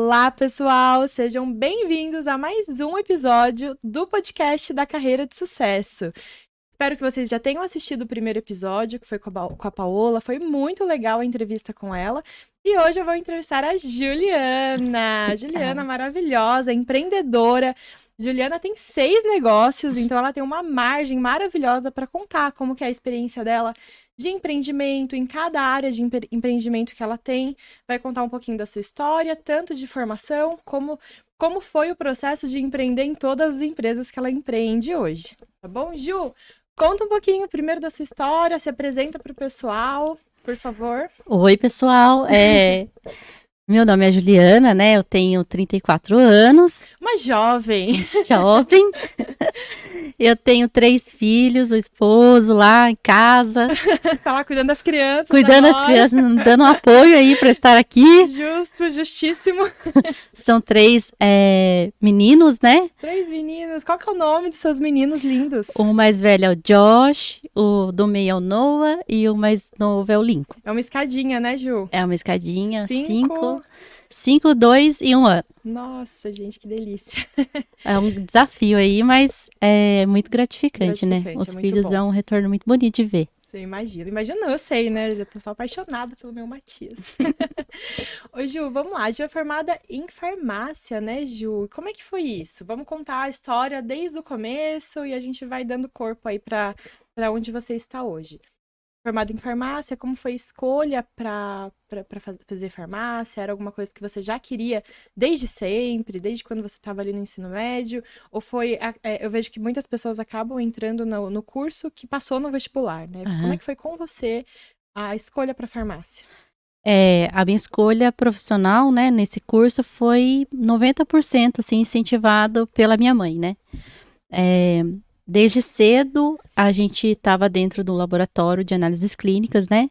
Olá, pessoal! Sejam bem-vindos a mais um episódio do podcast da Carreira de Sucesso. Espero que vocês já tenham assistido o primeiro episódio, que foi com a Paola. Foi muito legal a entrevista com ela. E hoje eu vou entrevistar a Juliana. Juliana maravilhosa, empreendedora. Juliana tem 6 negócios, então ela tem uma margem maravilhosa para contar como que é a experiência dela de empreendimento, em cada área de empreendimento que ela tem. Vai contar um pouquinho da sua história, tanto de formação, como foi o processo de empreender em todas as empresas que ela empreende hoje. Tá bom, Ju? Conta um pouquinho primeiro da sua história, se apresenta para o pessoal, por favor. Oi, pessoal. Meu nome é Juliana, né? Eu tenho 34 anos. Uma jovem. Jovem. Eu tenho 3 filhos, o esposo lá em casa. Tá lá cuidando das crianças. Cuidando das crianças, dando um apoio aí para estar aqui. Justo, justíssimo. São 3 meninos, né? 3 meninos. Qual que é o nome dos seus meninos lindos? O mais velho é o Josh, o do meio é o Noah e o mais novo é o Lincoln. É uma escadinha, né, Ju? É uma escadinha, 5, 2 e 1 ano. Nossa, gente, que delícia. É um desafio aí, mas é muito gratificante, né? Os muito filhos bom. é um retorno muito bonito de ver. Você imagina. Imagina, eu sei, né? Já tô só apaixonada pelo meu Matias. Ô, Ju, vamos lá. A Ju é formada em farmácia, né, Ju? Como é que foi isso? Vamos contar a história desde o começo e a gente vai dando corpo aí pra onde você está hoje. Formada em farmácia, como foi a escolha para fazer farmácia? Era alguma coisa que você já queria desde sempre, desde quando você estava ali no ensino médio? Ou foi... eu vejo que muitas pessoas acabam entrando no curso que passou no vestibular, né? Uhum. Como é que foi com você a escolha para farmácia? A minha escolha profissional, né, nesse curso foi 90% assim, incentivado pela minha mãe, né? Desde cedo, a gente estava dentro do laboratório de análises clínicas, né?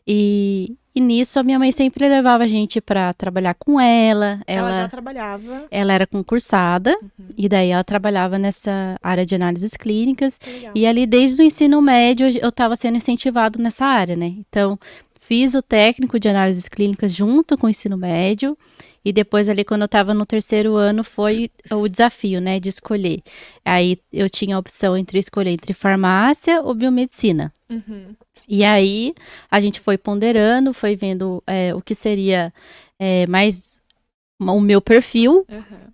E nisso, a minha mãe sempre levava a gente para trabalhar com ela. Ela já trabalhava. Ela era concursada, e daí ela trabalhava nessa área de análises clínicas. E ali, desde o ensino médio, eu estava sendo incentivado nessa área, né? Então, fiz o técnico de análises clínicas junto com o ensino médio. E depois ali, quando eu estava no 3º ano, foi o desafio, né, de escolher. Aí eu tinha a opção entre escolher entre farmácia ou biomedicina. Uhum. E aí a gente foi ponderando, foi vendo o que seria mais o meu perfil.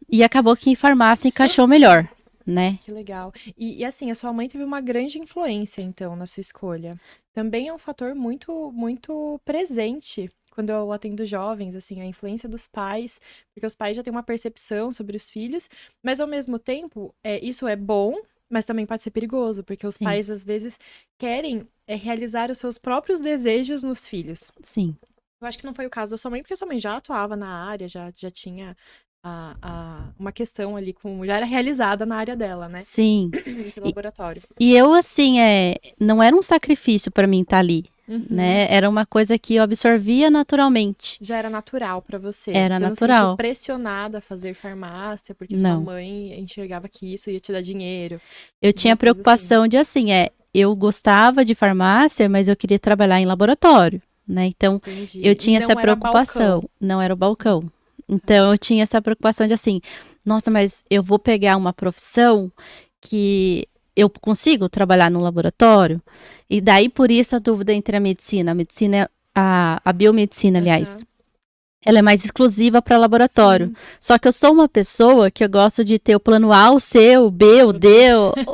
E acabou que em farmácia encaixou melhor, né? Que legal. E assim, a sua mãe teve uma grande influência, então, na sua escolha. Também é um fator muito, muito presente quando eu atendo jovens, assim, a influência dos pais, porque os pais já têm uma percepção sobre os filhos, mas ao mesmo tempo, isso é bom, mas também pode ser perigoso, porque os pais, às vezes, querem realizar os seus próprios desejos nos filhos. Sim. Eu acho que não foi o caso da sua mãe, porque a sua mãe já atuava na área, já tinha uma questão ali, já era realizada na área dela, né? Sim. No laboratório. E eu, assim, não era um sacrifício para mim estar ali. Né? Era uma coisa que eu absorvia naturalmente. Já era natural pra você? Era você natural. Não se sentiu pressionada a fazer farmácia porque sua mãe enxergava que isso ia te dar dinheiro? Eu tinha preocupação de assim, eu gostava de farmácia, mas eu queria trabalhar em laboratório, né? Então, eu tinha essa preocupação. Não era o balcão. Então, eu tinha essa preocupação de assim, nossa, mas eu vou pegar uma profissão que eu consigo trabalhar no laboratório? E daí, por isso, a dúvida entre a medicina. A biomedicina, aliás, ela é mais exclusiva para laboratório. Sim. Só que eu sou uma pessoa que eu gosto de ter o plano A, o C, o B, o D,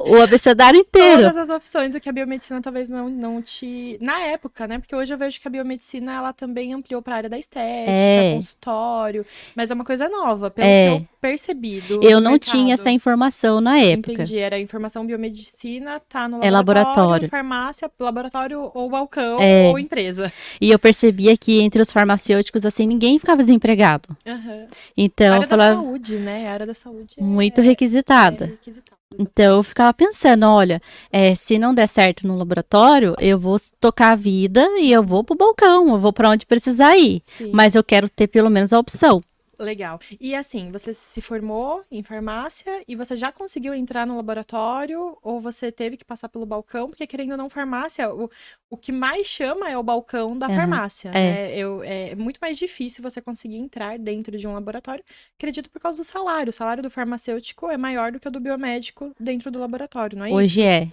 o abecedário inteiro. Todas as opções, o que a biomedicina talvez não te... Na época, né? Porque hoje eu vejo que a biomedicina, ela também ampliou para a área da estética, consultório. Mas é uma coisa nova, pelo que eu percebi eu não tinha essa informação na época. Entendi, era informação biomedicina, tá no laboratório. Farmácia, laboratório ou balcão ou empresa. E eu percebia que entre os farmacêuticos, assim, ninguém ficava desempregado. Então, a área da saúde, né? A área da saúde muito requisitada. Então, eu ficava pensando, olha, se não der certo no laboratório, eu vou tocar a vida e eu vou pro balcão, eu vou para onde precisar ir. Sim. Mas eu quero ter pelo menos a opção. Legal. E assim, você se formou em farmácia e você já conseguiu entrar no laboratório ou você teve que passar pelo balcão? Porque querendo ou não, farmácia, o que mais chama é o balcão da farmácia, né? É muito mais difícil você conseguir entrar dentro de um laboratório, acredito por causa do salário. O salário do farmacêutico é maior do que o do biomédico dentro do laboratório, não é isso? Hoje é.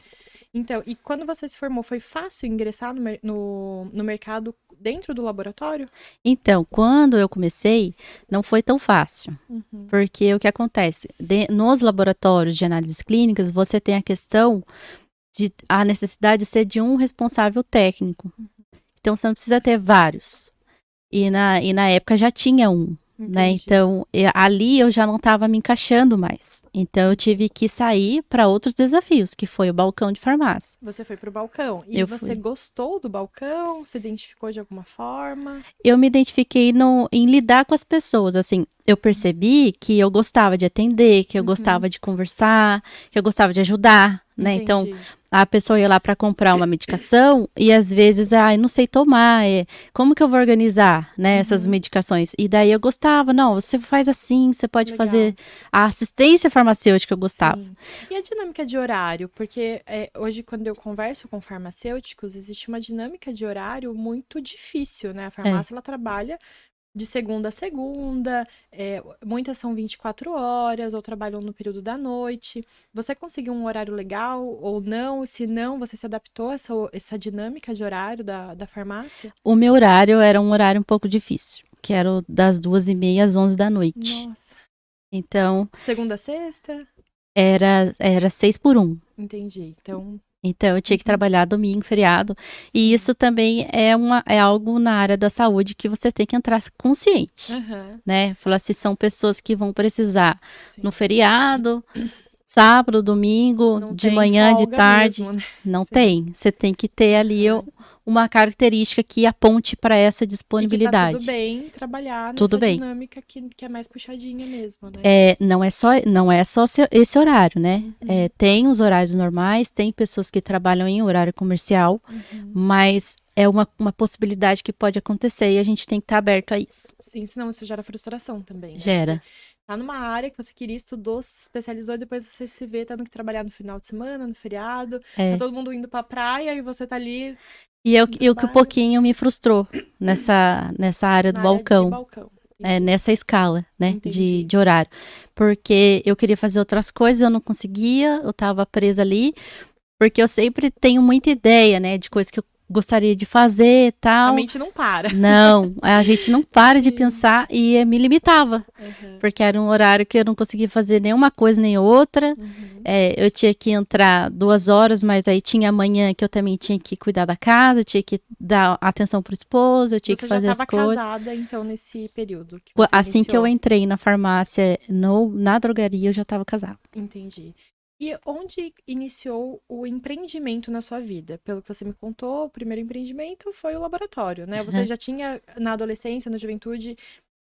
Então, e quando você se formou, foi fácil ingressar no mercado dentro do laboratório? Então, quando eu comecei, não foi tão fácil. Porque o que acontece? Nos laboratórios de análises clínicas, você tem a questão de a necessidade de ser de um responsável técnico. Então, você não precisa ter vários. E na época já tinha um. Né? Então, ali eu já não estava me encaixando mais. Então, eu tive que sair para outros desafios, que foi o balcão de farmácia. Você foi para o balcão. E você gostou do balcão? Se identificou de alguma forma? Eu me identifiquei em lidar com as pessoas. Assim, eu percebi que eu gostava de atender, que eu gostava de conversar, que eu gostava de ajudar. Né? Então, a pessoa ia lá para comprar uma medicação e às vezes, eu não sei tomar, como que eu vou organizar, né, essas medicações? E daí eu gostava, não, você faz assim, você pode fazer a assistência farmacêutica, eu gostava. Sim. E a dinâmica de horário? Porque hoje, quando eu converso com farmacêuticos, existe uma dinâmica de horário muito difícil, né? A farmácia, ela trabalha de segunda a segunda, muitas são 24 horas, ou trabalham no período da noite. Você conseguiu um horário legal ou não? Se não, você se adaptou a essa dinâmica de horário da farmácia? O meu horário era um horário um pouco difícil, que era das 2h30 às 11 da noite. Nossa. Então... Segunda a sexta? Era 6x1. Entendi. Então, eu tinha que trabalhar domingo, feriado. E isso também é algo na área da saúde que você tem que entrar consciente, né? Falar se são pessoas que vão precisar no feriado, sábado, domingo, não de manhã, de tarde. Mesmo, né? Não tem. Você tem que ter ali uma característica que aponte para essa disponibilidade. E que tá tudo bem trabalhar tudo nessa bem. dinâmica que é mais puxadinha mesmo, né? Não é só esse horário, né? Tem os horários normais, tem pessoas que trabalham em horário comercial, mas é uma possibilidade que pode acontecer e a gente tem que estar aberto a isso. Sim, senão isso gera frustração também, né? Gera. Você tá numa área que você queria, estudou, se especializou, e depois você se vê tendo que trabalhar no final de semana, no feriado, tá todo mundo indo pra praia e você tá ali... E o que um pouquinho me frustrou nessa área do balcão. De balcão. Nessa escala, né, de horário. Porque eu queria fazer outras coisas, eu não conseguia, eu tava presa ali, porque eu sempre tenho muita ideia, né, de coisas que eu gostaria de fazer e tal. A mente não para. Não, a gente não para de pensar e me limitava. Porque era um horário que eu não conseguia fazer nenhuma coisa nem outra. Eu tinha que entrar 2 horas, mas aí tinha amanhã que eu também tinha que cuidar da casa, eu tinha que dar atenção pro esposo, eu tinha que fazer as coisas. Você já estava casada, então, nesse período? Que assim que eu entrei na farmácia, na drogaria, eu já estava casada. Entendi. E onde iniciou o empreendimento na sua vida? Pelo que você me contou, o primeiro empreendimento foi o laboratório, né? Você já tinha, na adolescência, na juventude,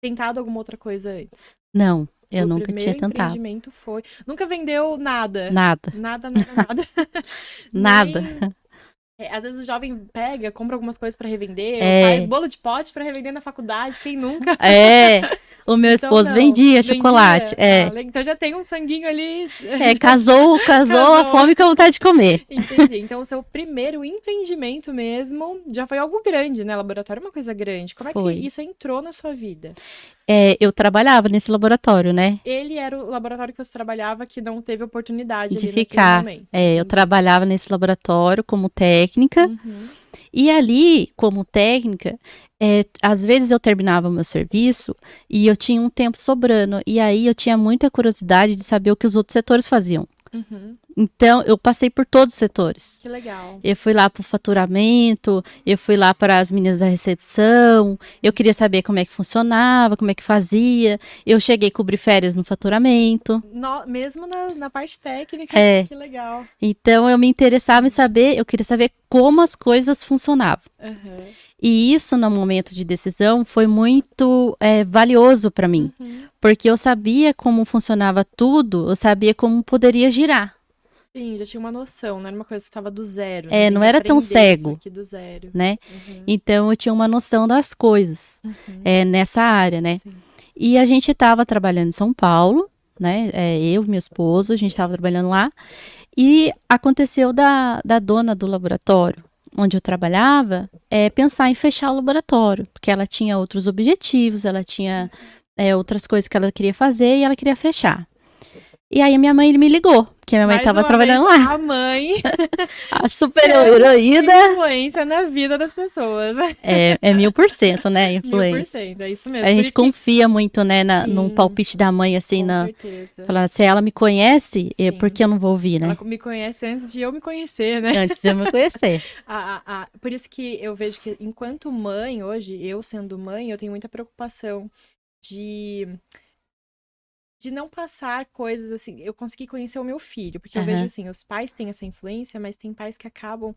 tentado alguma outra coisa antes? Não, eu nunca tinha tentado. O empreendimento foi... Nunca vendeu nada? Nada. Nada. Nada. Às vezes o jovem compra algumas coisas pra revender, ou faz bolo de pote pra revender na faculdade, quem nunca? O meu esposo vendia chocolate. Então já tem um sanguinho ali. Casou, a fome com a vontade de comer. Entendi. Então o seu primeiro empreendimento mesmo já foi algo grande, né? Laboratório é uma coisa grande. Como é que isso entrou na sua vida? Eu trabalhava nesse laboratório, né? Ele era o laboratório que você trabalhava que não teve oportunidade de ficar. Eu trabalhava nesse laboratório como técnica. E ali, como técnica, às vezes eu terminava o meu serviço e eu tinha um tempo sobrando. E aí eu tinha muita curiosidade de saber o que os outros setores faziam. Então, eu passei por todos os setores. Que legal. Eu fui lá para o faturamento, eu fui lá para as meninas da recepção, eu queria saber como é que funcionava, como é que fazia. Eu cheguei a cobrir férias no faturamento. Mesmo na parte técnica, que legal. Então, eu me interessava em saber, eu queria saber como as coisas funcionavam. E isso, no momento de decisão, foi muito valioso para mim. Porque eu sabia como funcionava tudo, eu sabia como poderia girar. Sim, já tinha uma noção, não era uma coisa que estava do zero. Não era tão cego, do zero. né? Então, eu tinha uma noção das coisas nessa área, né? Sim. E a gente estava trabalhando em São Paulo, né? Eu e meu esposo, a gente estava trabalhando lá. E aconteceu da dona do laboratório, onde eu trabalhava, pensar em fechar o laboratório, porque ela tinha outros objetivos, ela tinha outras coisas que ela queria fazer e ela queria fechar. E aí a minha mãe me ligou, porque a minha mãe estava trabalhando lá. A mãe. A super heroína. Influência na vida das pessoas. É 1000%, né? Influência. 1000%, é isso mesmo. A gente confia muito, né, no palpite da mãe, assim, com certeza. Falar, se ela me conhece, por que eu não vou ouvir, né? Ela me conhece antes de eu me conhecer, né? Antes de eu me conhecer. Por isso que eu vejo que, enquanto mãe, hoje, eu sendo mãe, eu tenho muita preocupação de não passar coisas assim. Eu consegui conhecer o meu filho, porque eu vejo assim, os pais têm essa influência, mas tem pais que acabam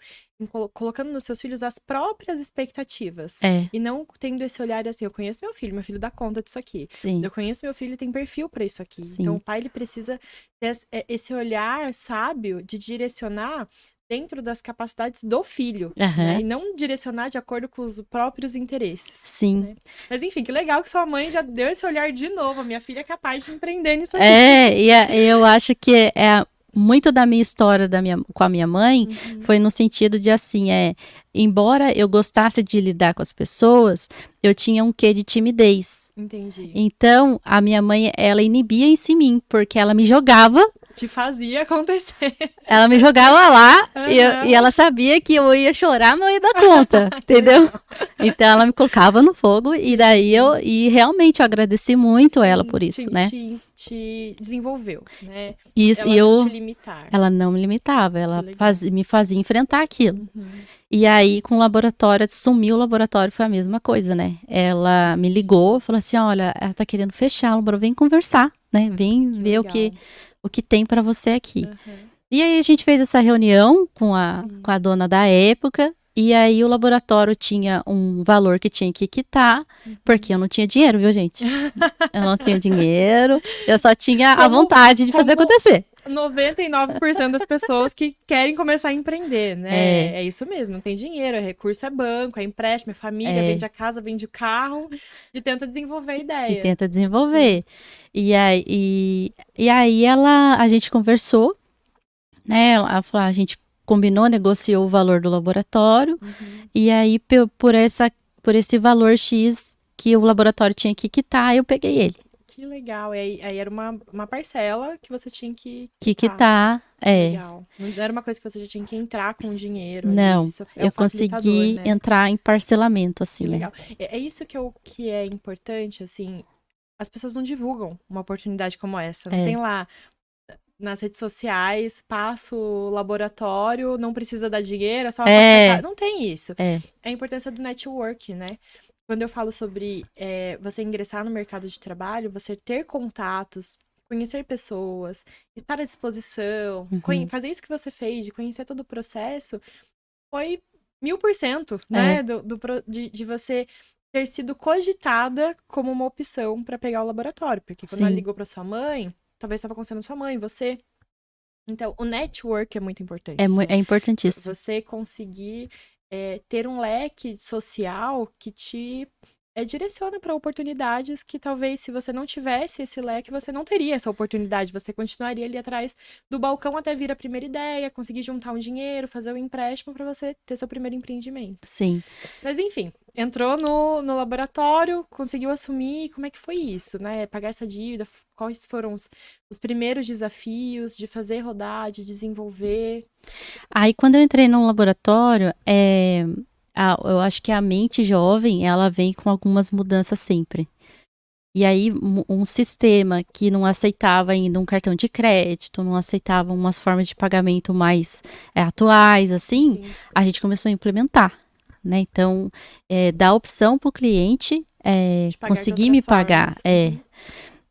colocando nos seus filhos as próprias expectativas. E não tendo esse olhar assim, eu conheço meu filho dá conta disso aqui. Sim. Eu conheço meu filho, tem perfil para isso aqui. Sim. Então o pai, ele precisa ter esse olhar sábio de direcionar dentro das capacidades do filho, né? E não direcionar de acordo com os próprios interesses. Sim. Né? Mas enfim, que legal que sua mãe já deu esse olhar de novo. A minha filha é capaz de empreender nisso aqui. E eu acho que muito da minha história com a minha mãe foi no sentido de assim, embora eu gostasse de lidar com as pessoas, eu tinha um quê de timidez. Entendi. Então, a minha mãe, ela inibia em mim, porque ela me jogava. Te fazia acontecer. Ela me jogava lá e ela sabia que eu ia chorar, mas eu ia dar conta, entendeu? Então ela me colocava no fogo e daí e realmente eu agradeci muito ela por isso, né? Te desenvolveu, né? Isso, ela não te limitar. Ela não me limitava, ela me fazia enfrentar aquilo. E aí, com o laboratório, sumiu o laboratório, foi a mesma coisa, né? Ela me ligou, falou assim, olha, ela tá querendo fechar o laboratório, vem conversar, né? Vem ver o que tem para você aqui. E aí a gente fez essa reunião com a dona da época, e aí o laboratório tinha um valor que tinha que quitar, porque eu não tinha dinheiro, viu, gente? Eu não tinha dinheiro, eu só tinha a vontade de fazer acontecer. 99% das pessoas que querem começar a empreender, né? É isso mesmo, não tem dinheiro, recurso é banco, é empréstimo, é família, vende a casa, vende o carro e tenta desenvolver a ideia. E tenta desenvolver. E aí a gente conversou, né? Ela falou, a gente combinou, negociou o valor do laboratório, e aí por esse valor X que o laboratório tinha que quitar, eu peguei ele. Que legal. E aí era uma parcela que você tinha que quitar. Legal. Não era uma coisa que você já tinha que entrar com dinheiro. Não, eu consegui entrar em parcelamento, assim. Que legal. É isso que é importante, assim, as pessoas não divulgam uma oportunidade como essa. Não tem lá nas redes sociais, passa o laboratório, não precisa dar dinheiro, é só não tem isso. É a importância do network, né? Quando eu falo sobre você ingressar no mercado de trabalho, você ter contatos, conhecer pessoas, estar à disposição, fazer isso que você fez, de conhecer todo o processo, foi 1000%, né? De você ter sido cogitada como uma opção para pegar o laboratório. Porque quando ela ligou para sua mãe, talvez estava acontecendo sua mãe, você. Então, o network é muito importante. É importantíssimo. Você conseguir ter um leque social que te direciona para oportunidades que talvez, se você não tivesse esse leque, você não teria essa oportunidade. Você continuaria ali atrás do balcão até vir a primeira ideia, conseguir juntar um dinheiro, fazer um empréstimo para você ter seu primeiro empreendimento. Sim. Mas enfim, entrou no laboratório, conseguiu assumir. Como é que foi isso, né? Pagar essa dívida, quais foram os primeiros desafios de fazer rodar, de desenvolver? Aí, quando eu entrei no laboratório, eu acho que a mente jovem, ela vem com algumas mudanças sempre. E aí, um sistema que não aceitava ainda um cartão de crédito, não aceitava umas formas de pagamento mais atuais, assim, a gente começou a implementar, né? Então, dar opção para o cliente conseguir me pagar.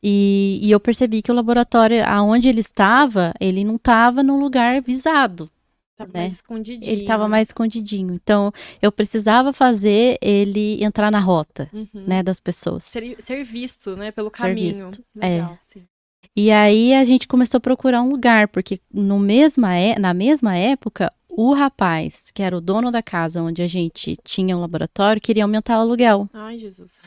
E eu percebi que o laboratório, aonde ele estava, ele não estava num lugar visado. Tava mais escondidinho. Ele estava mais escondidinho. Então, eu precisava fazer ele entrar na rota, né, das pessoas. Ser visto, né, pelo caminho. Visto. Legal, sim. E aí, a gente começou a procurar um lugar, porque na mesma época, o rapaz, que era o dono da casa onde a gente tinha um laboratório, queria aumentar o aluguel. Ai, Jesus.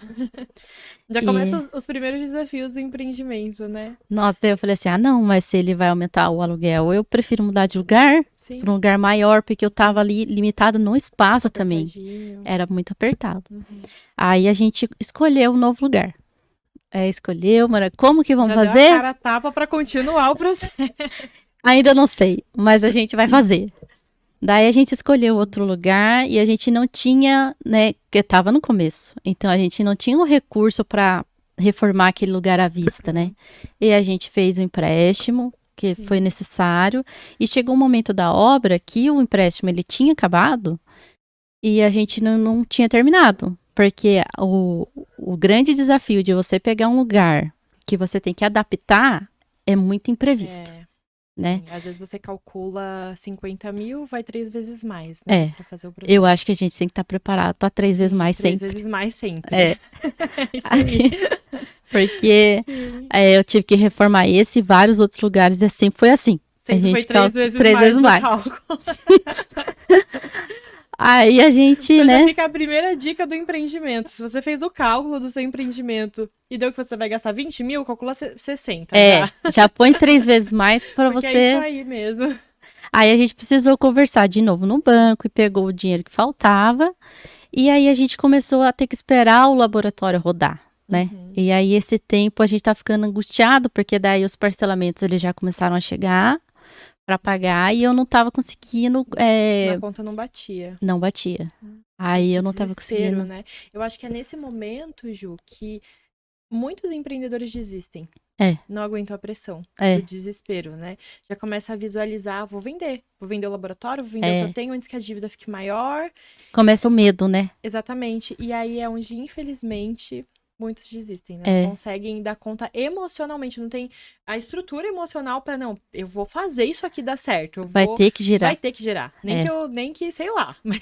Já começam os primeiros desafios do empreendimento, né? Nossa, daí eu falei assim, não, mas se ele vai aumentar o aluguel, eu prefiro mudar de lugar para um lugar maior, porque eu tava ali limitada no espaço também. Era muito apertado. Aí a gente escolheu um novo lugar. Escolheu, mas como que vamos fazer? Deu a cara a tapa para continuar o processo. Ainda não sei, mas a gente vai fazer. Daí a gente escolheu outro lugar e a gente não tinha, né, que estava no começo. Então a gente não tinha o recurso para reformar aquele lugar à vista, né? E a gente fez um empréstimo que foi necessário e chegou um momento da obra que o empréstimo ele tinha acabado e a gente não tinha terminado, porque o grande desafio de você pegar um lugar que você tem que adaptar é muito imprevisto. Né? Sim, às vezes você calcula 50 mil, vai 3 vezes mais, né? Pra fazer o processo. Eu acho que a gente tem que estar preparado para 3 vezes mais 3 sempre. vezes mais sempre. Isso aí. Porque eu tive que reformar esse e vários outros lugares e sempre foi assim. Sempre a gente foi 3 vezes mais. Aí a gente, então, né? Já fica a primeira dica do empreendimento. Se você fez o cálculo do seu empreendimento e deu que você vai gastar 20 mil, calcula 60. Já põe 3 vezes mais para você. É isso aí mesmo. Aí a gente precisou conversar de novo no banco e pegou o dinheiro que faltava. E aí a gente começou a ter que esperar o laboratório rodar, né? E aí esse tempo a gente tá ficando angustiado, porque daí os parcelamentos eles já começaram a chegar para pagar e eu não tava conseguindo. Na conta não batia. Não batia. Aí eu não tava conseguindo. Né? Eu acho que é nesse momento, Ju, que muitos empreendedores desistem. Não aguentam a pressão do desespero, né? Já começa a visualizar, vou vender o laboratório, vou vender o que eu tenho antes que a dívida fique maior. Começa o medo, né? Exatamente. E aí é onde, infelizmente, muitos desistem, né? Não conseguem dar conta emocionalmente, não tem a estrutura emocional para não, eu vou fazer isso aqui dar certo. Vai ter que girar. Vai ter que girar. Nem que, sei lá. Mas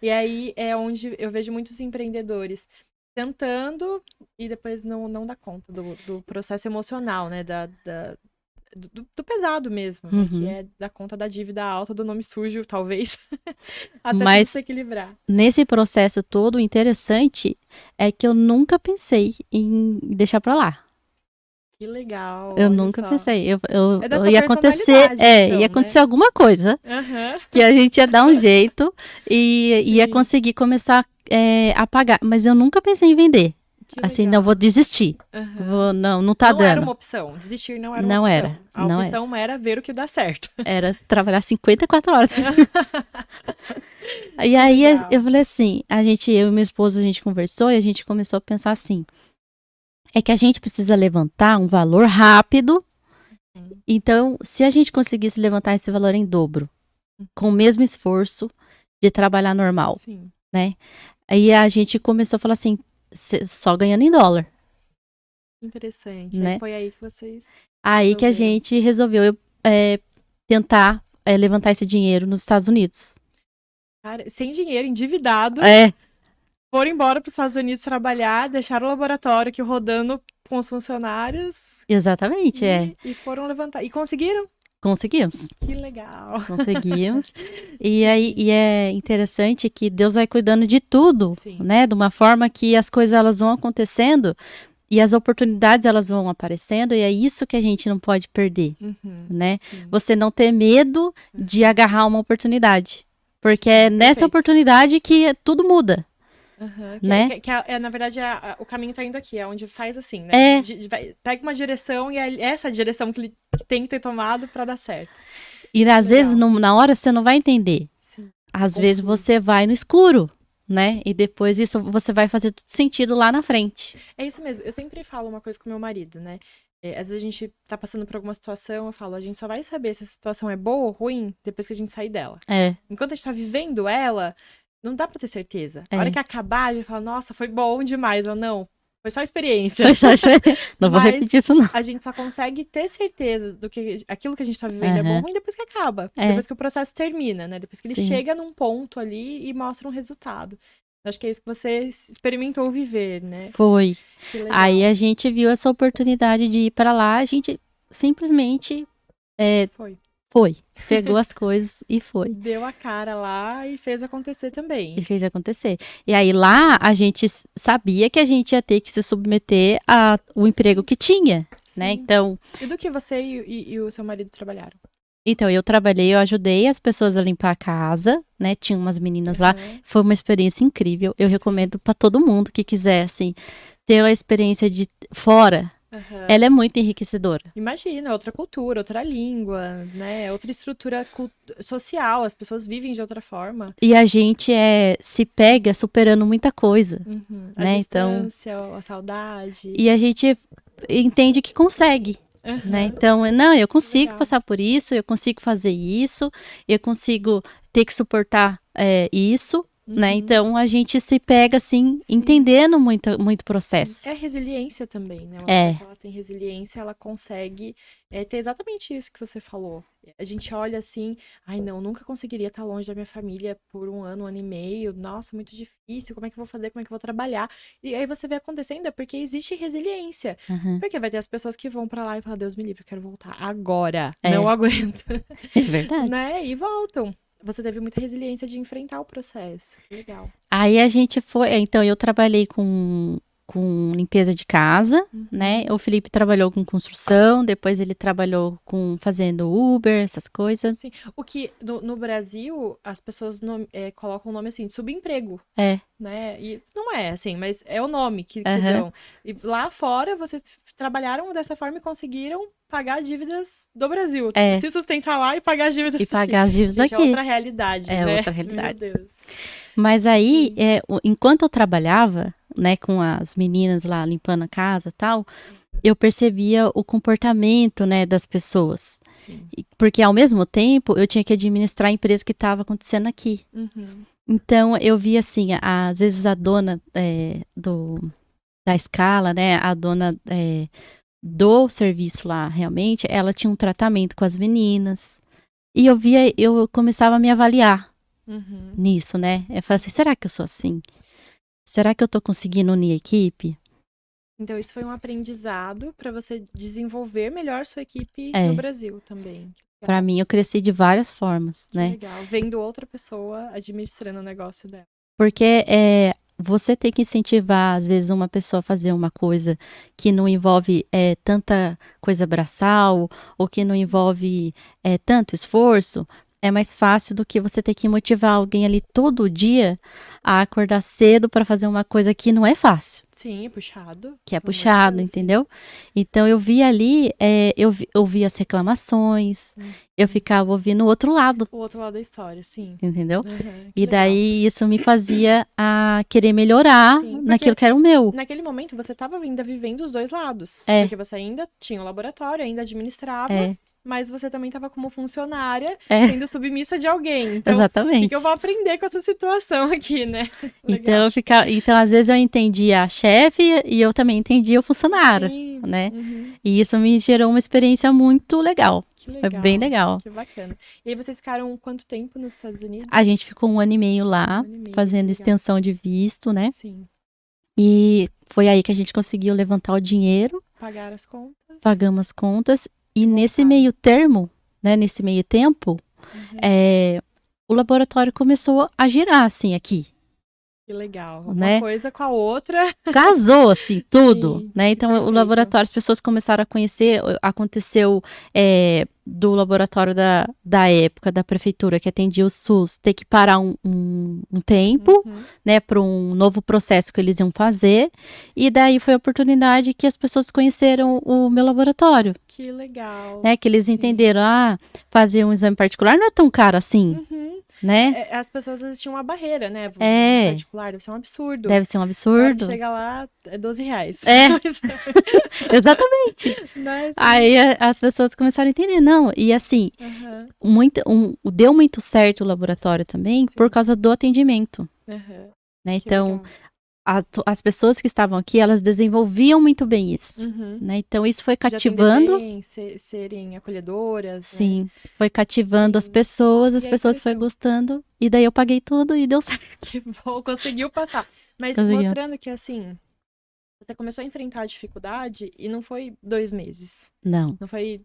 e aí é onde eu vejo muitos empreendedores tentando e depois não dá conta do processo emocional, né? Do pesado mesmo, né? Que é dar conta da dívida alta, do nome sujo, talvez. Até tudo se equilibrar. Nesse processo todo, o interessante é que eu nunca pensei em deixar pra lá. Que legal. Eu nunca pensei. Eu ia acontecer, então, ia acontecer alguma coisa que a gente ia dar um jeito e ia conseguir começar a pagar. Mas eu nunca pensei em vender. Assim, não vou desistir. Não tá dando. Não era uma opção. Desistir não era uma opção. A opção era ver o que dá certo. Era trabalhar 54 horas. E aí eu falei assim, eu e meu esposo, a gente conversou e a gente começou a pensar assim, é que a gente precisa levantar um valor rápido. Então, se a gente conseguisse levantar esse valor em dobro, com o mesmo esforço de trabalhar normal, né? Aí a gente começou a falar assim, só ganhando em dólar. Interessante. Né? Foi aí que vocês... Aí que a gente resolveu tentar levantar esse dinheiro nos Estados Unidos. Cara, sem dinheiro, endividado. Foram embora para os Estados Unidos trabalhar, deixaram o laboratório aqui rodando com os funcionários. Exatamente, E foram levantar. E conseguiram? Conseguimos. Que legal. Conseguimos. E é interessante que Deus vai cuidando de tudo, né? De uma forma que as coisas elas vão acontecendo e as oportunidades elas vão aparecendo e é isso que a gente não pode perder, né? Você não ter medo de agarrar uma oportunidade, porque é nessa oportunidade que tudo muda. Né? Na verdade, o caminho tá indo aqui, é onde faz assim, né? Pega uma direção e é essa direção que ele tem que ter tomado para dar certo. E às vezes, na hora, você não vai entender. Às vezes, você vai no escuro, né? E depois isso você vai fazer tudo sentido lá na frente. É isso mesmo. Eu sempre falo uma coisa com meu marido, né? Às vezes a gente tá passando por alguma situação, eu falo, a gente só vai saber se a situação é boa ou ruim depois que a gente sair dela. Enquanto a gente tá vivendo ela... Não dá pra ter certeza. A hora que acabar, a gente fala, nossa, foi bom demais. Ou não, foi só experiência. Não vou repetir isso, não. A gente só consegue ter certeza do que aquilo que a gente tá vivendo é bom ou ruim depois que acaba. Depois que o processo termina, né? Depois que ele chega num ponto ali e mostra um resultado. Acho que é isso que você experimentou viver, né? Foi. Aí a gente viu essa oportunidade de ir pra lá, a gente simplesmente Foi. Pegou as coisas e foi. Deu a cara lá e fez acontecer também. E fez acontecer. E aí lá a gente sabia que a gente ia ter que se submeter ao emprego que tinha, né? Então. E do que você e o seu marido trabalharam? Então, eu trabalhei, eu ajudei as pessoas a limpar a casa, né? Tinha umas meninas lá. Foi uma experiência incrível. Eu recomendo para todo mundo que quiser, assim, ter a experiência de fora. Ela é muito enriquecedora. Imagina, outra cultura, outra língua, né? Outra estrutura social, as pessoas vivem de outra forma. E a gente se pega superando muita coisa, né? A distância, então, a saudade. E a gente entende que consegue, né? Então, não, eu consigo passar por isso, eu consigo fazer isso, eu consigo ter que suportar isso. Né? Então a gente se pega assim, entendendo muito processo. É resiliência também, né? Uma pessoa que ela tem resiliência, ela consegue ter exatamente isso que você falou. A gente olha assim, ai não, nunca conseguiria estar longe da minha família por um ano e meio. Nossa, muito difícil, como é que eu vou fazer, como é que eu vou trabalhar? E aí você vê acontecendo, é porque existe resiliência. Porque vai ter as pessoas que vão pra lá e falam, Deus me livre, eu quero voltar agora, não aguento. É verdade. Né? E voltam. Você teve muita resiliência de enfrentar o processo. Que legal. Aí a gente foi. Então, eu trabalhei com limpeza de casa, né? O Felipe trabalhou com construção, depois ele trabalhou fazendo Uber, essas coisas. Sim. O que no Brasil as pessoas colocam o nome assim, de subemprego. Né? E não é assim, mas é o nome que dão. E lá fora vocês trabalharam dessa forma e conseguiram pagar dívidas do Brasil. Se sustentar lá e pagar as dívidas aqui. E pagar as dívidas aqui. É outra realidade, né? É outra realidade. Meu Deus. Mas aí, enquanto eu trabalhava, né, com as meninas lá limpando a casa e tal, eu percebia o comportamento, né, das pessoas. Sim. Porque ao mesmo tempo eu tinha que administrar a empresa que estava acontecendo aqui. Então eu via assim, às vezes a dona da escala, né, a dona do serviço lá, realmente, ela tinha um tratamento com as meninas. E eu começava a me avaliar nisso, né? Eu falei assim, será que eu sou assim? Será que eu tô conseguindo unir a equipe? Então isso foi um aprendizado para você desenvolver melhor sua equipe no Brasil também. Para mim, eu cresci de várias formas, né? Legal, vendo outra pessoa administrando o negócio dela. Porque você tem que incentivar, às vezes, uma pessoa a fazer uma coisa que não envolve tanta coisa braçal, ou que não envolve tanto esforço, é mais fácil do que você ter que motivar alguém ali todo dia a acordar cedo para fazer uma coisa que não é fácil. Sim, é puxado. Que é puxado, entendeu? Então eu vi ali, eu vi as reclamações, eu ficava ouvindo o outro lado. O outro lado da história, sim. Entendeu? E daí isso me fazia a querer melhorar naquilo que era o meu. Naquele momento você estava ainda vivendo os dois lados. É. Porque você ainda tinha o laboratório, ainda administrava. Mas você também estava como funcionária, sendo submissa de alguém. Então, exatamente. O que eu vou aprender com essa situação aqui, né? Então, às vezes eu entendia a chefe e eu também entendia o funcionário, né? E isso me gerou uma experiência muito legal. Que legal. Foi bem legal. Que bacana. E aí vocês ficaram quanto tempo nos Estados Unidos? A gente ficou 1 ano e meio lá, fazendo extensão de visto, né? Sim. E foi aí que a gente conseguiu levantar o dinheiro. Pagar as contas. Pagamos as contas. E nesse meio termo, né, nesse meio tempo, o laboratório começou a girar, assim, aqui. Que legal. Né? Uma coisa com a outra. Casou, assim, tudo. Sim, né? Então, o laboratório, as pessoas começaram a conhecer, aconteceu do laboratório da época, da prefeitura, que atendia o SUS, ter que parar um tempo, né, para um novo processo que eles iam fazer. E daí foi a oportunidade que as pessoas conheceram o meu laboratório. Que legal. Né, que eles entenderam, fazer um exame particular não é tão caro assim. Né? As pessoas tinham uma barreira, né? Particular, deve ser um absurdo. Deve ser um absurdo. Chega lá, é R$12. Exatamente. Mas, aí as pessoas começaram a entender, não. E assim, deu muito certo o laboratório também por causa do atendimento. Né? Então, as pessoas que estavam aqui, elas desenvolviam muito bem isso. Né? Então, isso foi cativando. Serem acolhedoras. Sim, né? Foi cativando as pessoas foram gostando. E daí eu paguei tudo e deu certo. Que bom, conseguiu passar. Mas mostrando que, assim, você começou a enfrentar a dificuldade e não foi 2 meses. Não. Não foi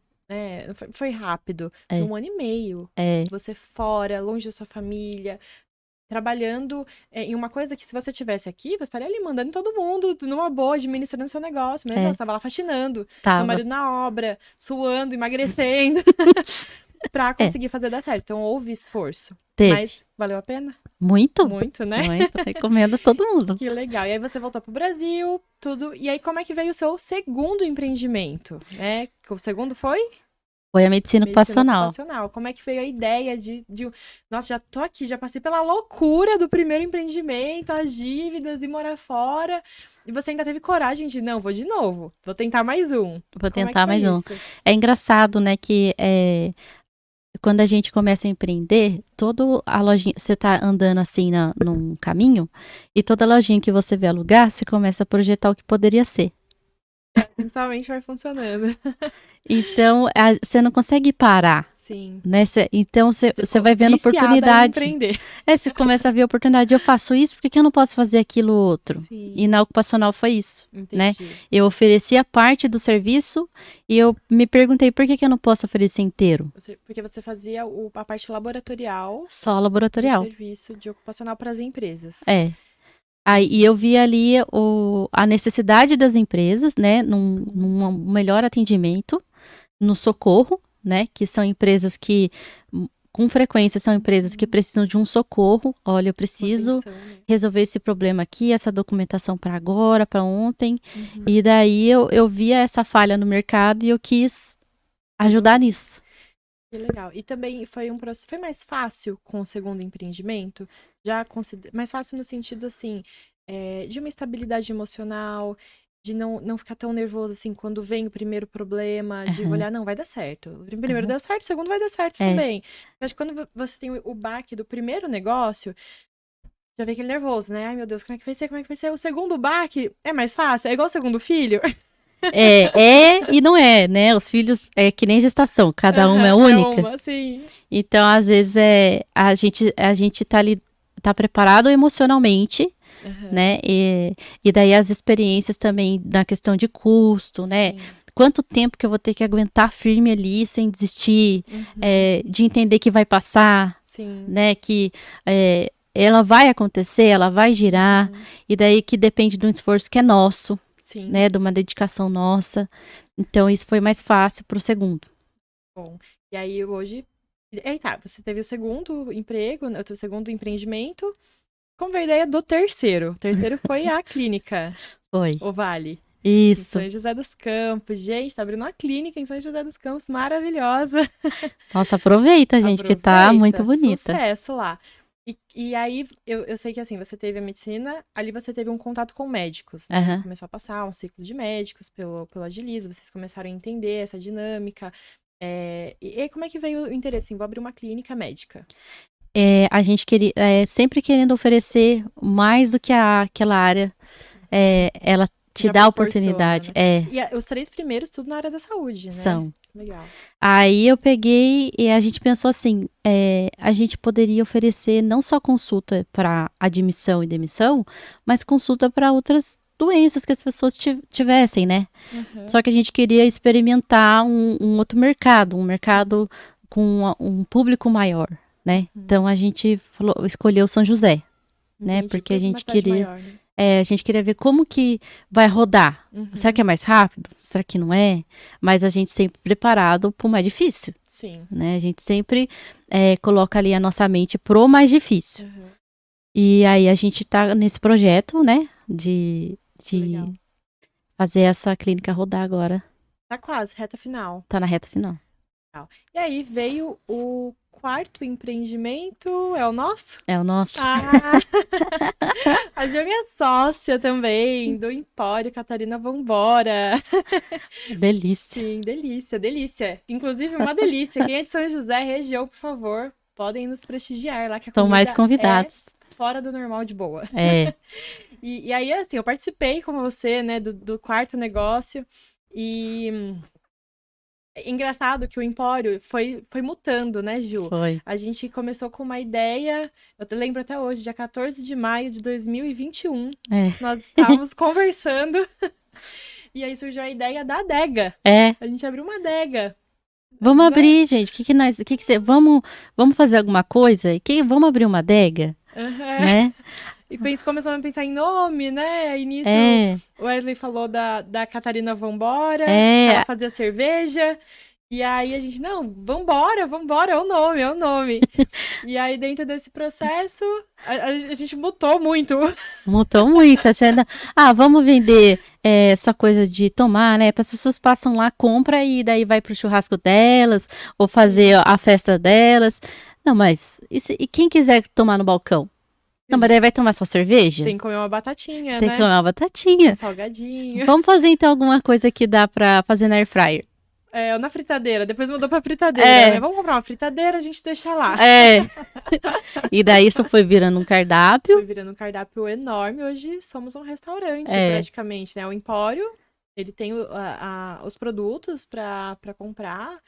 Foi rápido. É. 1 ano e meio. É. Você fora, longe da sua família, trabalhando em uma coisa que se você tivesse aqui, você estaria ali mandando em todo mundo, numa boa, administrando seu negócio. Mas não, você estava lá faxinando, seu marido na obra, suando, emagrecendo, pra conseguir fazer dar certo. Então houve esforço. Teve. Mas valeu a pena? Muito. Muito, né? Muito. Recomendo a todo mundo. Que legal. E aí você voltou pro Brasil, tudo. E aí como é que veio o seu segundo empreendimento, né? O segundo foi? Foi a medicina ocupacional. Como é que veio a ideia de... Nossa, já tô aqui, já passei pela loucura do primeiro empreendimento, as dívidas e morar fora. E você ainda teve coragem de, não, vou de novo, vou tentar mais um. Vou tentar mais um. É engraçado, né, que quando a gente começa a empreender, toda a lojinha, você tá andando assim num caminho, e toda lojinha que você vê alugar, você começa a projetar o que poderia ser. Somente vai funcionando. Então, você não consegue parar. Sim. Né? Então, você vai vendo oportunidade. Você começa a ver oportunidade. Eu faço isso, por que eu não posso fazer aquilo outro? Sim. E na ocupacional foi isso. Entendi. Né? Eu oferecia parte do serviço e eu me perguntei por que eu não posso oferecer inteiro. Porque você fazia a parte laboratorial. Só laboratorial. Do serviço de ocupacional para as empresas. Aí eu vi ali a necessidade das empresas, né, num melhor atendimento, no socorro, né, que são empresas que, com frequência, são empresas que precisam de um socorro. Olha, eu preciso resolver esse problema aqui, essa documentação para agora, para ontem. E daí eu via essa falha no mercado e eu quis ajudar nisso. Que legal. E também foi um processo, foi mais fácil com o segundo empreendimento? Mais fácil no sentido, assim, de uma estabilidade emocional, de não ficar tão nervoso, assim, quando vem o primeiro problema, de olhar, não, vai dar certo. O primeiro deu certo, o segundo vai dar certo também. Eu acho que quando você tem o baque do primeiro negócio, já vem aquele nervoso, né? Ai, meu Deus, como é que vai ser? Como é que vai ser? O segundo baque é mais fácil, é igual o segundo filho. E não é, né? Os filhos é que nem gestação, cada uma é única. Sim. Então, às vezes, a gente tá ali, tá preparado emocionalmente, né? E daí as experiências também na questão de custo, né? Sim. Quanto tempo que eu vou ter que aguentar firme ali sem desistir, de entender que vai passar, Sim. né? Que ela vai acontecer, ela vai girar, e daí que depende de um esforço que é nosso. Sim. Né, de uma dedicação nossa. Então, isso foi mais fácil pro segundo. Bom, e aí hoje... você teve o segundo emprego, o segundo empreendimento. Como veio a ideia do terceiro? O terceiro foi a clínica. Foi. O Vale. Isso. Em São José dos Campos. Gente, tá abrindo uma clínica em São José dos Campos, maravilhosa. Nossa, aproveita, gente, que tá muito bonita. Sucesso lá. E aí, eu sei que assim, você teve a medicina, ali você teve um contato com médicos, né? Começou a passar um ciclo de médicos pelo Agiliza, vocês começaram a entender essa dinâmica. E aí, como é que veio o interesse em vou abrir uma clínica médica? A gente sempre querendo oferecer mais do que aquela área, ela te dá a oportunidade. Né? E os 3 primeiros, tudo na área da saúde, né? São. Legal. Aí eu peguei e a gente pensou assim, a gente poderia oferecer não só consulta para admissão e demissão, mas consulta para outras doenças que as pessoas tivessem, né? Só que a gente queria experimentar um outro mercado, um mercado com um público maior, né? Então a gente escolheu São José, né? Porque a gente queria... Maior, né? A gente queria ver como que vai rodar. Será que é mais rápido? Será que não é? Mas a gente sempre preparado para o mais difícil. Sim. Né? A gente sempre coloca ali a nossa mente pro mais difícil. E aí a gente tá nesse projeto, né? De fazer essa clínica rodar agora. Tá quase, reta final. Tá na reta final. E aí veio o 4º empreendimento, é o nosso? É o nosso. A Ju é minha sócia também, do Empório Catarina Vambora. Delícia. Sim, delícia. Inclusive, uma delícia. Quem é de São José, região, por favor, podem nos prestigiar lá. Que estão mais convidados. Fora do normal de boa. E aí, assim, eu participei com você, né, do 4º negócio. E... engraçado que o Empório foi mutando, né, Ju? Foi. A gente começou com uma ideia, eu lembro até hoje, dia 14 de maio de 2021. Nós estávamos conversando e aí surgiu a ideia da adega. A gente abriu uma adega. Vamos abrir, gente. Vamos fazer alguma coisa? Vamos abrir uma adega, né? E começamos a pensar em nome, né? Aí nisso, o Wesley falou da Catarina Vambora, ela fazia cerveja. E aí a gente, não, vambora, é o nome. E aí dentro desse processo, a gente mutou muito. Mutou muito. Vamos vender só coisa de tomar, né? As pessoas passam lá, compram e daí vai pro churrasco delas, ou fazer a festa delas. Não, mas e quem quiser tomar no balcão? Não, mas daí vai tomar só cerveja? Tem que comer uma batatinha, Tem que comer uma batatinha. Um salgadinho. Vamos fazer então alguma coisa que dá pra fazer na air fryer. Ou na fritadeira, depois mudou pra fritadeira, né? Vamos comprar uma fritadeira, a gente deixa lá. E daí isso foi virando um cardápio. Foi virando um cardápio enorme, hoje somos um restaurante, praticamente, né? O Empório, ele tem os produtos pra comprar,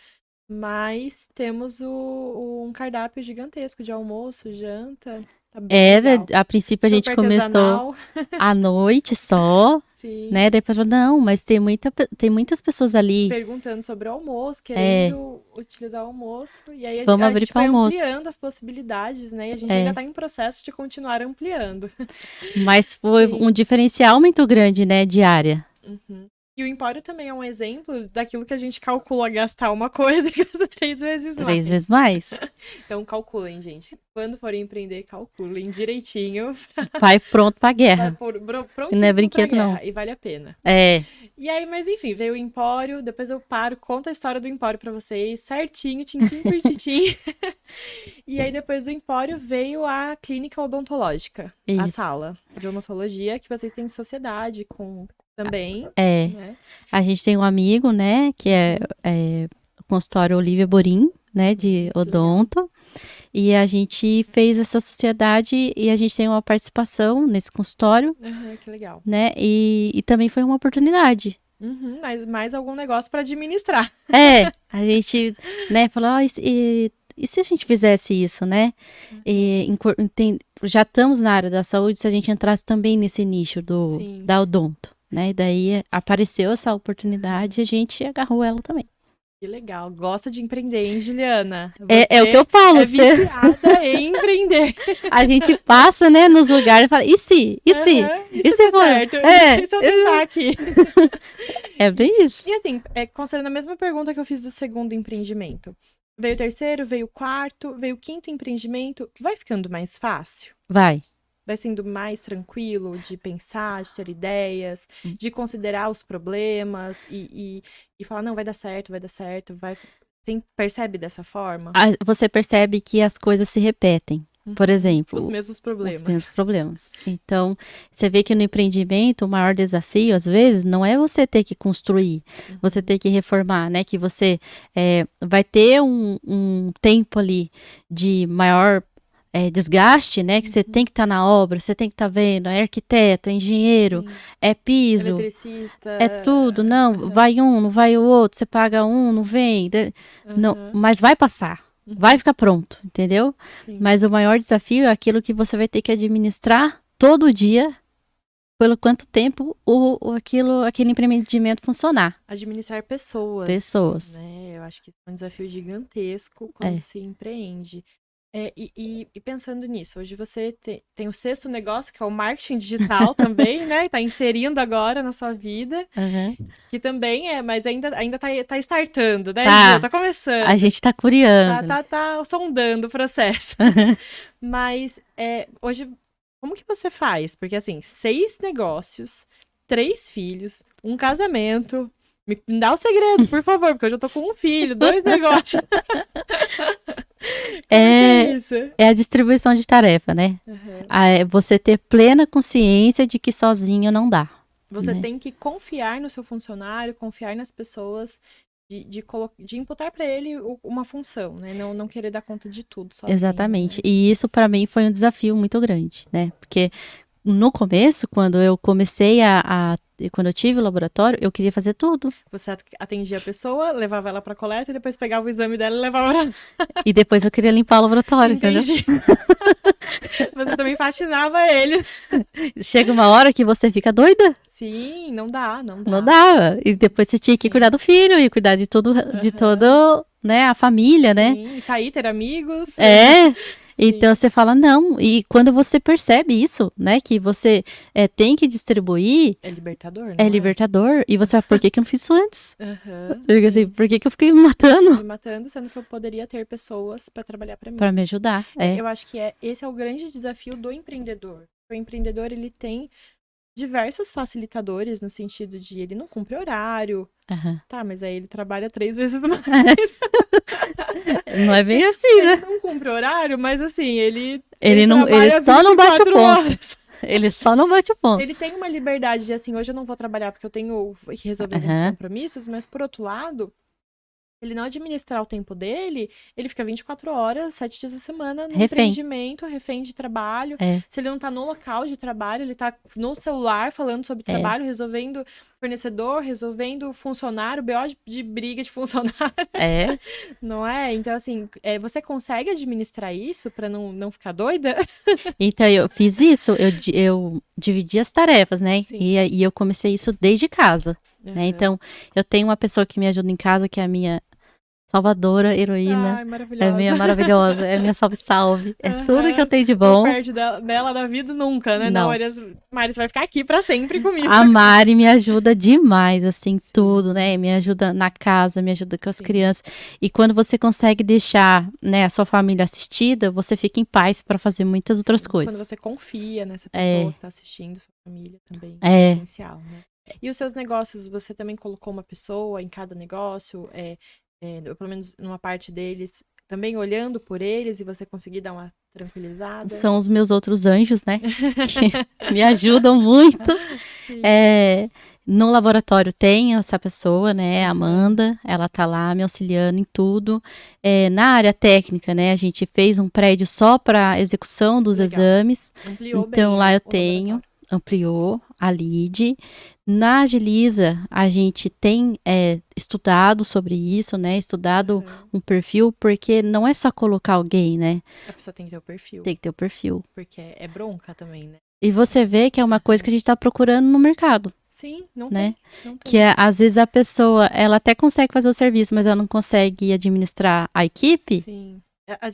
mas temos um cardápio gigantesco de almoço, janta. Tá bem legal. A princípio a gente começou à noite só. Sim. Né? Daí falou, não, mas tem muitas pessoas ali. Perguntando sobre o almoço, querendo utilizar o almoço. E aí Vamos a abrir gente foi almoço. ampliando as possibilidades, né? E a gente ainda está em processo de continuar ampliando. Mas foi um diferencial muito grande, né, de área. Uhum. E o Empório também é um exemplo daquilo que a gente calcula gastar uma coisa e gasta 3 vezes mais. 3 vezes mais. Então calculem, gente. Quando forem empreender, calculem direitinho. Vai pronto pra guerra. Pronto, não é brinquedo, não. E vale a pena. E aí, mas enfim, veio o Empório, depois eu conto a história do Empório pra vocês, certinho, tintim por tintim. E aí, depois do Empório, veio a clínica odontológica, a sala de odontologia, que vocês têm em sociedade com também. Né? A gente tem um amigo, né, que é o consultório Olivia Borim, né, de odonto. E a gente fez essa sociedade e a gente tem uma participação nesse consultório. Que legal. Né? E também foi uma oportunidade. Mais algum negócio para administrar. A gente, né, falou, e se a gente fizesse isso, né? Já estamos na área da saúde, se a gente entrasse também nesse nicho da odonto, né? E daí apareceu essa oportunidade e a gente agarrou ela também. Que legal. Gosta de empreender, hein, Juliana? É o que eu falo. Viciada em empreender. A gente passa, né, nos lugares e fala, e se? E se for? Certo. E se eu tentar aqui? É bem isso. E assim, considerando a mesma pergunta que eu fiz do segundo empreendimento. Veio o terceiro, veio o quarto, veio o quinto empreendimento. Vai ficando mais fácil? Vai sendo mais tranquilo de pensar, de ter ideias, de considerar os problemas e falar, não, vai dar certo. Percebe dessa forma? Você percebe que as coisas se repetem. Por exemplo, os mesmos problemas. Então, você vê que no empreendimento, o maior desafio, às vezes, não é você ter que construir, você ter que reformar, né? Que você vai ter um tempo ali de maior desgaste, né? Que você tem que estar na obra, você tem que estar vendo, é arquiteto, é engenheiro, é piso, eletricista, é tudo. Não, vai um, não vai o outro, você paga um, não vem. Não, mas vai passar. Vai ficar pronto, entendeu? Sim. Mas o maior desafio é aquilo que você vai ter que administrar todo dia, pelo quanto tempo aquele empreendimento funcionar. Administrar pessoas. Né? Eu acho que isso é um desafio gigantesco quando se empreende. E pensando nisso, hoje você tem o sexto negócio, que é o marketing digital também, né? Tá inserindo agora na sua vida. Que também mas ainda tá startando, né? Tá começando. A gente tá curiando. Tá sondando o processo. Mas hoje, como que você faz? Porque assim, 6 negócios, 3 filhos, um casamento. Me dá o segredo, por favor, porque eu já tô com um filho, 2 negócios. É a distribuição de tarefa, né? Você ter plena consciência de que sozinho não dá. Você tem que confiar no seu funcionário, confiar nas pessoas, de imputar para ele uma função, né? Não querer dar conta de tudo sozinho. Exatamente. Né? E isso para mim foi um desafio muito grande, né? Porque no começo, quando eu comecei quando eu tive o laboratório, eu queria fazer tudo. Você atendia a pessoa, levava ela para coleta e depois pegava o exame dela e levava pra... E depois eu queria limpar o laboratório, Entendi. Entendeu? Você também faxinava ele. Chega uma hora que você fica doida. Sim, não dá. Não dá. E depois você tinha que cuidar do filho e cuidar de tudo, né? A família, né? Sim, sair, ter amigos. Então você fala, não, e quando você percebe isso, né, que você tem que distribuir... É libertador, não é? Libertador, e você fala, por que eu não fiz isso antes? Porque, assim, por que eu fiquei me matando? Me matando, sendo que eu poderia ter pessoas para trabalhar para mim. Para me ajudar, Eu acho que esse é o grande desafio do empreendedor. O empreendedor, ele tem diversos facilitadores, no sentido de ele não cumpre horário. Tá, mas aí ele trabalha 3 vezes no mês. Não é bem assim, né? Ele não cumpre horário, mas assim, ele só não bate o ponto. Horas. Ele só não bate o ponto. Ele tem uma liberdade de assim, hoje eu não vou trabalhar porque eu tenho que resolver meus compromissos, mas por outro lado, ele não administrar o tempo dele, ele fica 24 horas, 7 dias da semana no empreendimento, refém de trabalho. Se ele não tá no local de trabalho, ele tá no celular falando sobre trabalho, resolvendo fornecedor, resolvendo funcionário, BO de briga de funcionário. Não é? Então, assim, você consegue administrar isso pra não ficar doida? Então, eu fiz isso, eu dividi as tarefas, né? E eu comecei isso desde casa. Né? Então, eu tenho uma pessoa que me ajuda em casa, que é a minha salvadora, heroína. Ai, maravilhosa. É minha maravilhosa, é minha salve-salve. É tudo que eu tenho de bom. Não perde dela da vida nunca, né? Não. Mari, você vai ficar aqui pra sempre comigo. A Mari me ajuda demais, assim, tudo, né? Me ajuda na casa, me ajuda com as crianças. E quando você consegue deixar, né, a sua família assistida, você fica em paz para fazer muitas outras coisas. Quando você confia nessa pessoa que tá assistindo, sua família também é essencial, né? E os seus negócios, você também colocou uma pessoa em cada negócio, pelo menos numa parte deles, também olhando por eles e você conseguir dar uma tranquilizada? São os meus outros anjos, né? Que me ajudam muito. No laboratório tem essa pessoa, né? A Amanda, ela tá lá me auxiliando em tudo. Na área técnica, né? A gente fez um prédio só para execução dos exames. Ampliou então bem lá eu tenho. Ampliou a lead. Na Agiliza, a gente tem estudado sobre isso, né? Estudado um perfil, porque não é só colocar alguém, né? A pessoa tem que ter o perfil. Tem que ter o perfil. Porque é bronca também, né? E você vê que é uma coisa que a gente tá procurando no mercado. Sim, não né? tem. Não tem. Que às vezes a pessoa, ela até consegue fazer o serviço, mas ela não consegue administrar a equipe. Sim.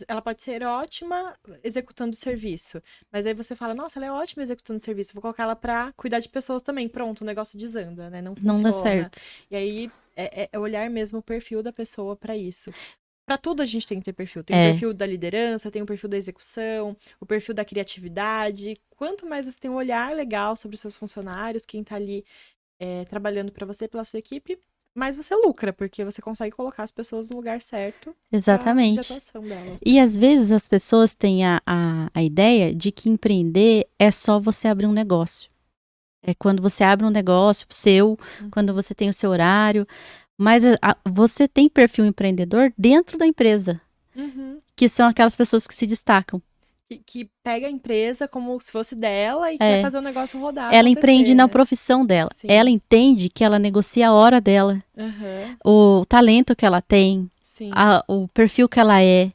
Ela pode ser ótima executando o serviço, mas aí você fala, nossa, ela é ótima executando o serviço, vou colocar ela pra cuidar de pessoas também. Pronto, o negócio desanda, né? Não funciona. Não dá certo. E aí, é olhar mesmo o perfil da pessoa pra isso. Pra tudo a gente tem que ter perfil. Tem o perfil da liderança, tem o perfil da execução, o perfil da criatividade. Quanto mais você tem um olhar legal sobre os seus funcionários, quem tá ali trabalhando pra você, pela sua equipe, mais você lucra, porque você consegue colocar as pessoas no lugar certo. Exatamente. De atuação delas. E às vezes as pessoas têm a ideia de que empreender é só você abrir um negócio. É quando você abre um negócio seu, quando você tem o seu horário. Mas você tem perfil empreendedor dentro da empresa. Que são aquelas pessoas que se destacam. Que pega a empresa como se fosse dela e quer fazer o negócio rodar. Ela empreende na profissão dela. Sim. Ela entende que ela negocia a hora dela. O talento que ela tem. O perfil que ela é.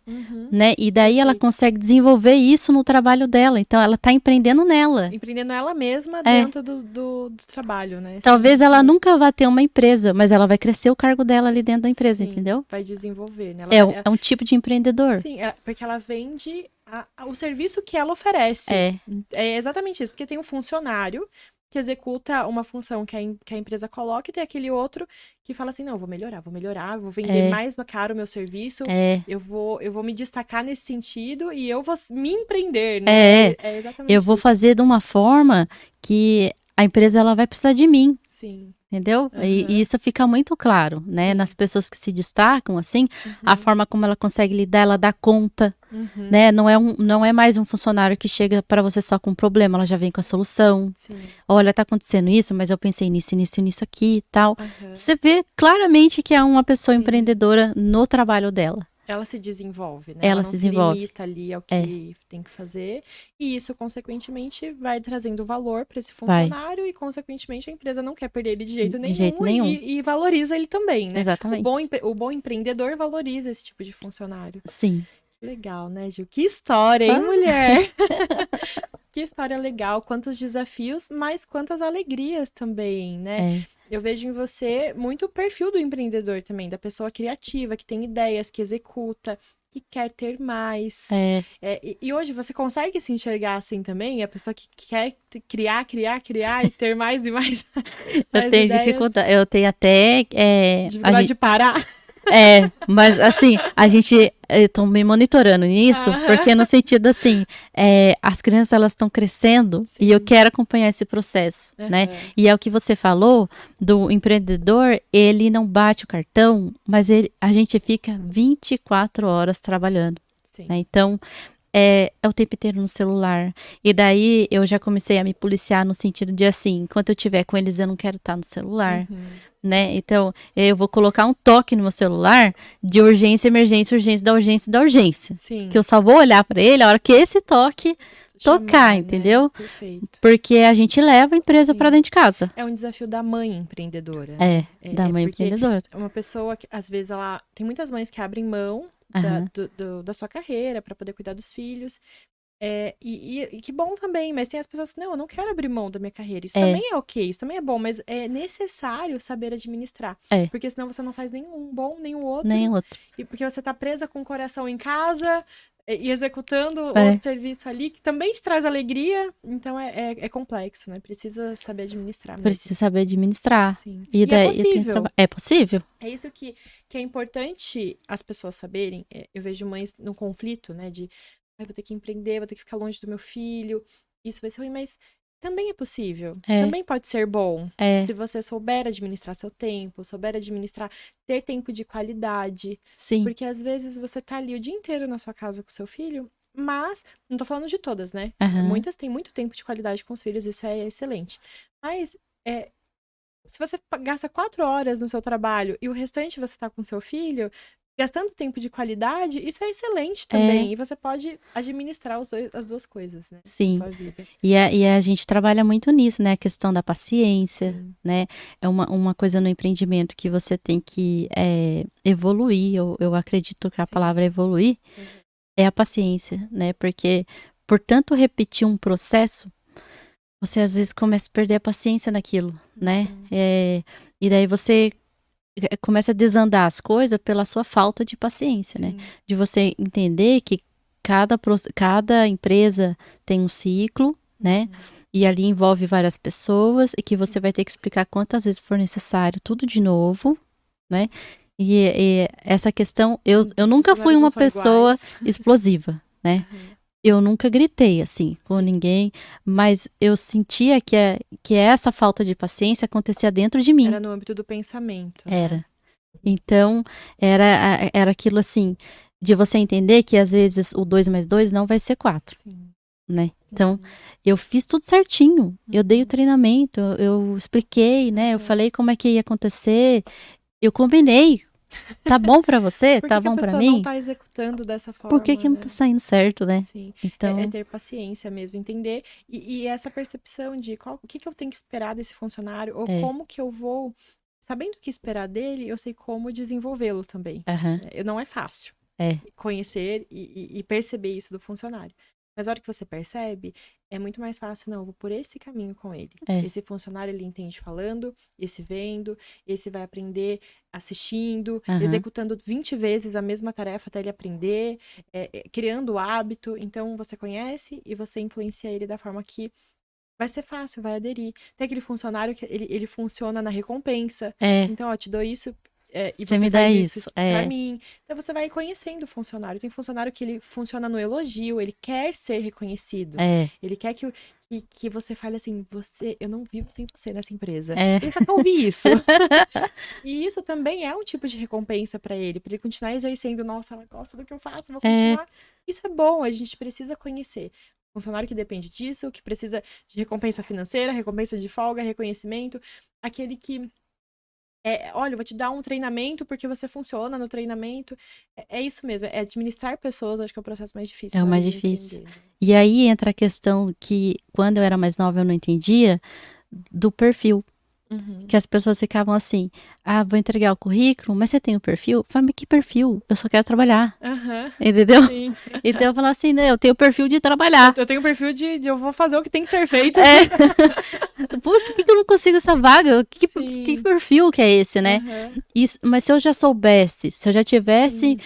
Né? E daí ela consegue desenvolver isso no trabalho dela. Então ela está empreendendo nela. Empreendendo ela mesma dentro do trabalho, né? Talvez ela nunca vá ter uma empresa, mas ela vai crescer o cargo dela ali dentro da empresa, entendeu? Vai desenvolver, né? É um tipo de empreendedor. Sim, porque ela vende o serviço que ela oferece. É exatamente isso, porque tem um funcionário que executa uma função que a empresa coloca e tem aquele outro que fala assim, não, eu vou melhorar, vou vender mais caro o meu serviço, eu vou me destacar nesse sentido e eu vou me empreender, né? É exatamente eu vou fazer de uma forma que a empresa ela vai precisar de mim. Sim. Entendeu? E isso fica muito claro, né? Nas pessoas que se destacam, assim, a forma como ela consegue lidar, ela dá conta, né? Não é mais um funcionário que chega para você só com um problema, ela já vem com a solução. Sim. Olha, tá acontecendo isso, mas eu pensei nisso aqui e tal. Você vê claramente que é uma pessoa empreendedora no trabalho dela. Ela se desenvolve, né? Ela não se limita ali ao que tem que fazer. E isso, consequentemente, vai trazendo valor para esse funcionário e, consequentemente, a empresa não quer perder ele de jeito nenhum. E valoriza ele também, né? Exatamente. O bom empreendedor valoriza esse tipo de funcionário. Sim. Legal, né, Gil? Que história, hein, mulher? que história legal, quantos desafios, mas quantas alegrias também, né? Eu vejo em você muito o perfil do empreendedor também, da pessoa criativa, que tem ideias, que executa, que quer ter mais. E hoje você consegue se enxergar assim também? A pessoa que quer criar e ter mais e mais, eu tenho ideias. Dificuldade, eu tenho até... dificuldade de parar. Mas assim, eu tô me monitorando nisso, porque no sentido assim, as crianças elas estão crescendo e eu quero acompanhar esse processo, né? E é o que você falou do empreendedor, ele não bate o cartão, mas a gente fica 24 horas trabalhando, né? Então, é o tempo inteiro no celular. E daí eu já comecei a me policiar no sentido de assim, enquanto eu estiver com eles, eu não quero estar no celular. Né? Então, eu vou colocar um toque no meu celular de urgência, emergência, urgência, da urgência, da urgência. Sim. Que eu só vou olhar para ele a hora que esse toque tocar, entendeu? Né? Perfeito. Porque a gente leva a empresa para dentro de casa. É um desafio da mãe empreendedora. Da mãe empreendedora. Uma pessoa que, às vezes, tem muitas mães que abrem mão da sua carreira para poder cuidar dos filhos. E que bom também, mas tem as pessoas que, não, eu não quero abrir mão da minha carreira. Isso também é ok, isso também é bom, mas é necessário saber administrar. Porque senão você não faz nenhum bom, nenhum outro. E porque você tá presa com o coração em casa e executando outro serviço ali, que também te traz alegria. Então é complexo, né? Precisa saber administrar mesmo. Precisa saber administrar. Sim. E daí, é possível. É possível. É isso que é importante as pessoas saberem. Eu vejo mães no conflito, né? Vou ter que empreender, vou ter que ficar longe do meu filho. Isso vai ser ruim, mas também é possível. Também pode ser bom. Se você souber administrar seu tempo, souber administrar, ter tempo de qualidade. Sim. Porque às vezes você tá ali o dia inteiro na sua casa com seu filho, mas, não tô falando de todas, né? Muitas têm muito tempo de qualidade com os filhos, isso é excelente. Mas, se você gasta 4 horas no seu trabalho e o restante você tá com seu filho, gastando tempo de qualidade, isso é excelente também. E você pode administrar as duas coisas, né? Sim. Na sua vida. E a gente trabalha muito nisso, né? A questão da paciência, né? É uma coisa no empreendimento que você tem que evoluir. Eu acredito que a palavra evoluir é a paciência, né? Porque, por tanto repetir um processo, você às vezes começa a perder a paciência naquilo, né? E daí você começa a desandar as coisas pela sua falta de paciência, né? De você entender que cada empresa tem um ciclo, né? E ali envolve várias pessoas e que você vai ter que explicar quantas vezes for necessário, tudo de novo, né? E essa questão, eu nunca fui uma pessoa explosiva, né? Eu nunca gritei, assim, com ninguém, mas eu sentia que essa falta de paciência acontecia dentro de mim. Era no âmbito do pensamento. Era. Então, era aquilo assim, de você entender que às vezes o 2 mais 2 não vai ser 4, né? Então, eu fiz tudo certinho, eu dei o treinamento, eu expliquei, né? Eu falei como é que ia acontecer, eu combinei. Tá bom pra você? Tá bom pra mim? Por que a pessoa não tá executando dessa forma? Por que não tá saindo certo, né? Sim. Então... É ter paciência mesmo, entender. E essa percepção de o que eu tenho que esperar desse funcionário, ou como que eu vou... Sabendo o que esperar dele, eu sei como desenvolvê-lo também. Não é fácil conhecer e perceber isso do funcionário. Mas a hora que você percebe, é muito mais fácil, não, eu vou por esse caminho com ele. Esse funcionário, ele entende falando, esse vendo, esse vai aprender assistindo, executando 20 vezes a mesma tarefa até ele aprender, criando o hábito. Então, você conhece e você influencia ele da forma que vai ser fácil, vai aderir. Tem aquele funcionário que ele funciona na recompensa. Então, te dou isso... e você me faz dá isso pra mim. Então você vai conhecendo o funcionário. Tem funcionário que ele funciona no elogio, ele quer ser reconhecido. Ele quer que você fale assim, eu não vivo sem você nessa empresa. Ele só quer ouvir isso. E isso também é um tipo de recompensa pra ele continuar exercendo, nossa, ela gosta do que eu faço, vou continuar. Isso é bom, a gente precisa conhecer. Funcionário que depende disso, que precisa de recompensa financeira, recompensa de folga, reconhecimento. Aquele que olha, eu vou te dar um treinamento porque você funciona no treinamento. É isso mesmo, é administrar pessoas, acho que é o processo mais difícil. É o mais difícil. E aí entra a questão que, quando eu era mais nova, eu não entendia, do perfil. Que as pessoas ficavam assim, vou entregar o currículo, mas você tem o perfil? Eu falei, mas que perfil? Eu só quero trabalhar. Entendeu? Sim. Então eu falava assim, né, eu tenho o perfil de trabalhar. Eu tenho o perfil de eu vou fazer o que tem que ser feito. Por que eu não consigo essa vaga? Que perfil que é esse, né? Mas se eu já soubesse, se eu já tivesse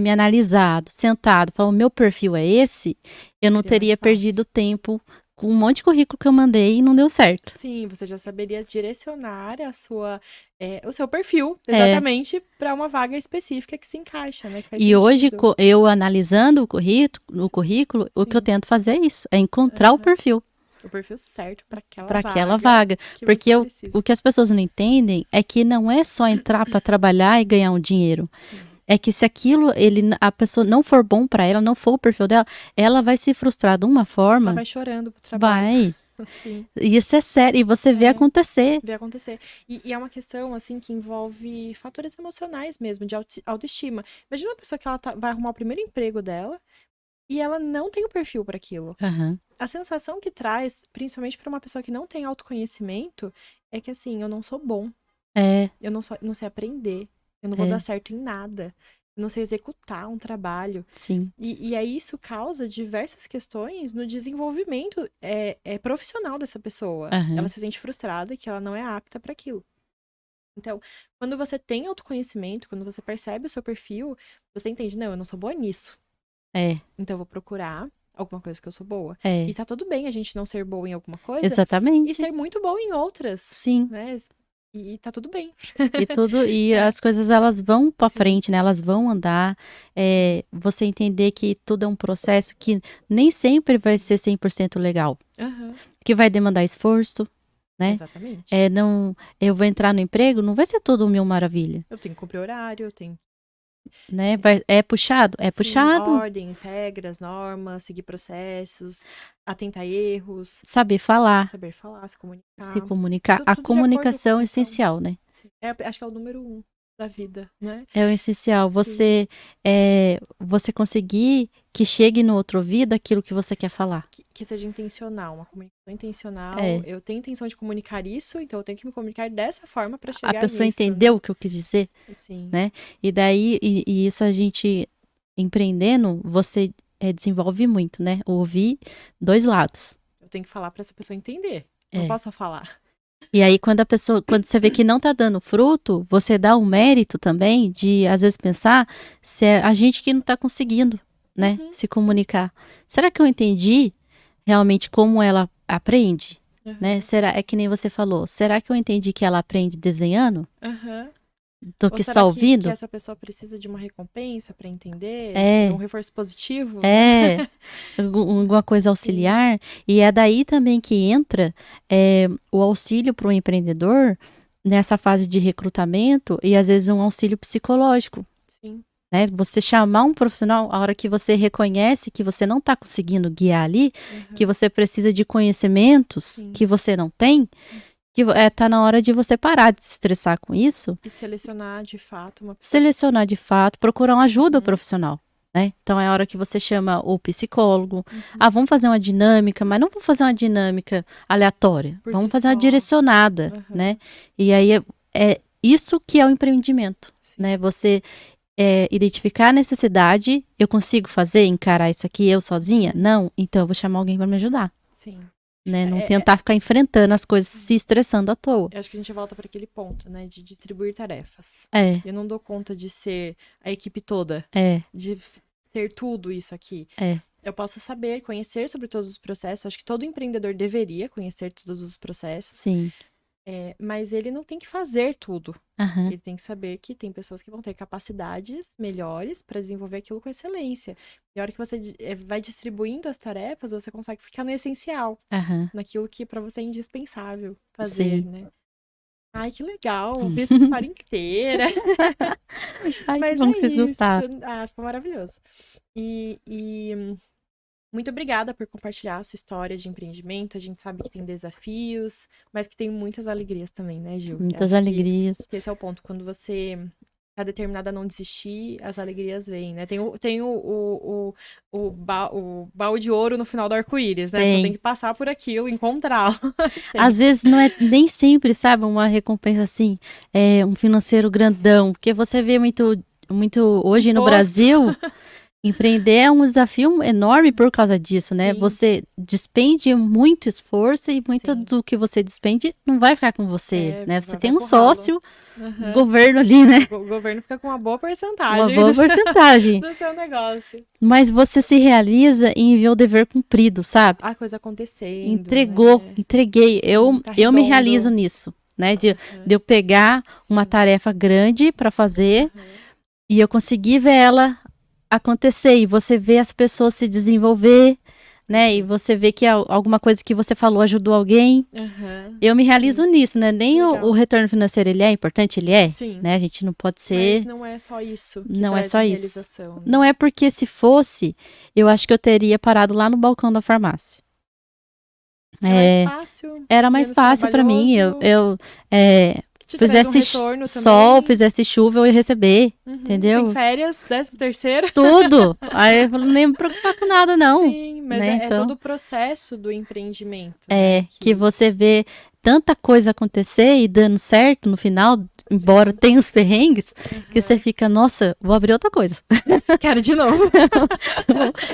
me analisado, sentado, falando, meu perfil é esse, eu não teria perdido tempo com um monte de currículo que eu mandei e não deu certo. Sim, você já saberia direcionar o seu perfil exatamente para uma vaga específica que se encaixa, né? Que faz sentido. Hoje, eu analisando o currículo, o que eu tento fazer é isso, é encontrar o perfil. O perfil certo para aquela vaga. Porque o que as pessoas não entendem é que não é só entrar para trabalhar e ganhar um dinheiro. É que se aquilo, a pessoa não for bom para ela, não for o perfil dela, ela vai se frustrar de uma forma. Ela vai chorando pro trabalho. Vai. Sim. E isso é sério, e você vê acontecer. Vê acontecer. E é uma questão, assim, que envolve fatores emocionais mesmo, de autoestima. Imagina uma pessoa que ela vai arrumar o primeiro emprego dela e ela não tem o perfil para aquilo. A sensação que traz, principalmente para uma pessoa que não tem autoconhecimento, é que, assim, eu não sou bom. Eu não sei aprender. Eu não vou dar certo em nada. Eu não sei executar um trabalho. Sim. E aí isso causa diversas questões no desenvolvimento profissional dessa pessoa. Ela se sente frustrada que ela não é apta para aquilo. Então, quando você tem autoconhecimento, quando você percebe o seu perfil, você entende, não, eu não sou boa nisso. Então eu vou procurar alguma coisa que eu sou boa. E tá tudo bem a gente não ser boa em alguma coisa. Exatamente. E ser muito boa em outras. Sim. Né? E tá tudo bem. E as coisas, elas vão pra frente, né? Elas vão andar. Você entender que tudo é um processo que nem sempre vai ser 100% legal. Que vai demandar esforço, né? Exatamente. Eu vou entrar no emprego, não vai ser tudo mil maravilha. Eu tenho que cumprir horário, eu tenho né? É puxado? É puxado. Ordens, regras, normas, seguir processos, atentar erros. Saber falar. Se comunicar. Se comunicar. A comunicação é essencial, né? Sim. Acho que é o número 1 da vida, né? É o essencial. Você conseguir que chegue no outro ouvido aquilo que você quer falar. Que seja intencional, uma comunicação intencional. Eu tenho intenção de comunicar isso, então eu tenho que me comunicar dessa forma para chegar nisso. A pessoa entendeu o que eu quis dizer? Sim. Né? E daí, e isso a gente empreendendo, você desenvolve muito, né? Ouvir dois lados. Eu tenho que falar para essa pessoa entender. Não posso só falar. E aí, quando você vê que não tá dando fruto, você dá um mérito também de, às vezes, pensar se é a gente que não tá conseguindo, né? Se comunicar. Será que eu entendi realmente como ela aprende? Né? É que nem você falou. Será que eu entendi que ela aprende desenhando? Do que só ouvindo? Que essa pessoa precisa de uma recompensa para entender? Um reforço positivo? Alguma coisa auxiliar. Sim. E é daí também que entra o auxílio para o empreendedor nessa fase de recrutamento e às vezes um auxílio psicológico. Sim. Né? Você chamar um profissional, a hora que você reconhece que você não está conseguindo guiar ali, que você precisa de conhecimentos que você não tem, que tá na hora de você parar de se estressar com isso. E selecionar de fato uma pessoa. Selecionar de fato, procurar uma ajuda profissional. Né? Então é a hora que você chama o psicólogo. Vamos fazer uma dinâmica, mas não vamos fazer uma dinâmica aleatória. Vamos fazer uma direcionada, né? E aí é isso que é o empreendimento, né? Você identificar a necessidade, eu consigo fazer, encarar isso aqui eu sozinha? Não, então eu vou chamar alguém para me ajudar. Sim. Né? Não tentar ficar enfrentando as coisas, se estressando à toa. Eu acho que a gente volta para aquele ponto, né? De distribuir tarefas. Eu não dou conta de ser a equipe toda. De ser tudo isso aqui. Eu posso saber, conhecer sobre todos os processos. Acho que todo empreendedor deveria conhecer todos os processos. Sim. Mas ele não tem que fazer tudo. Ele tem que saber que tem pessoas que vão ter capacidades melhores para desenvolver aquilo com excelência. E a hora que você vai distribuindo as tarefas, você consegue ficar no essencial. Naquilo que para você é indispensável fazer, né? Ai, que legal! Ouvir essa história inteira. Ai, que bom que vocês gostaram. Ficou maravilhoso. Muito obrigada por compartilhar a sua história de empreendimento. A gente sabe que tem desafios, mas que tem muitas alegrias também, né, Gil? Muitas alegrias. Que esse é o ponto. Quando você tá determinada a não desistir, as alegrias vêm, né? Tem o baú de ouro no final do arco-íris, né? Você só tem que passar por aquilo, encontrá-lo. Às vezes não é nem sempre, sabe, uma recompensa assim, um financeiro grandão, porque você vê muito hoje no Brasil, empreender é um desafio enorme por causa disso, né? Sim. Você despende muito esforço e muito do que você despende não vai ficar com você, né? Você tem um sócio, governo ali, né? O governo fica com uma boa porcentagem. Uma boa porcentagem. Do seu negócio. Mas você se realiza em ver o dever cumprido, sabe? A coisa acontecendo. Entregou, né? Entreguei. Eu me realizo nisso, né? De eu pegar uma tarefa grande para fazer e eu conseguir ver ela acontecer, e você vê as pessoas se desenvolver, né, e você vê que alguma coisa que você falou ajudou alguém. Eu me realizo nisso, né, nem o retorno financeiro, ele é importante, ele é, né, a gente não pode ser... Mas não é só isso que não é só isso, né? Não é porque se fosse, eu acho que eu teria parado lá no balcão da farmácia. Mais fácil, era mais fácil para mim, eu fizesse sol, fizesse chuva, eu ia receber, entendeu? Tem férias, 13º. Tudo. Aí eu nem me preocupar com nada, não. Sim, mas né? Então, todo o processo do empreendimento. É, né? que você vê tanta coisa acontecer e dando certo no final, embora tenha os perrengues, que você fica, nossa, vou abrir outra coisa. Quero de novo.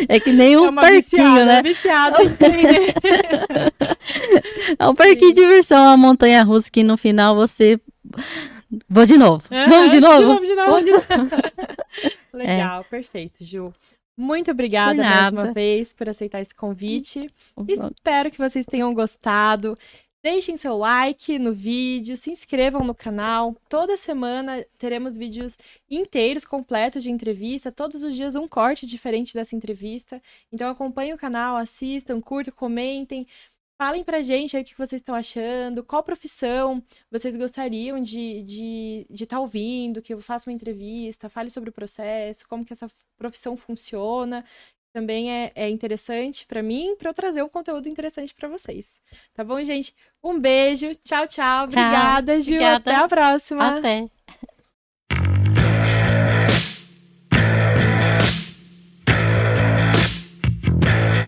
É que nem um parquinho, né? Viciada, é um parquinho de diversão, uma montanha-russa que no final você... Vou de novo. Vamos de novo? De novo. Legal, perfeito, Ju. Muito obrigada mais uma vez por aceitar esse convite. Espero que vocês tenham gostado. Deixem seu like no vídeo, se inscrevam no canal. Toda semana teremos vídeos inteiros, completos de entrevista. Todos os dias um corte diferente dessa entrevista. Então acompanhem o canal, assistam, curtam, comentem. Falem pra gente aí o que vocês estão achando, qual profissão vocês gostariam de estar ouvindo, que eu faça uma entrevista, fale sobre o processo, como que essa profissão funciona. Também é interessante para mim, para eu trazer um conteúdo interessante para vocês. Tá bom, gente? Um beijo, tchau, tchau. Obrigada, Ju. Obrigada. Até a próxima. Até.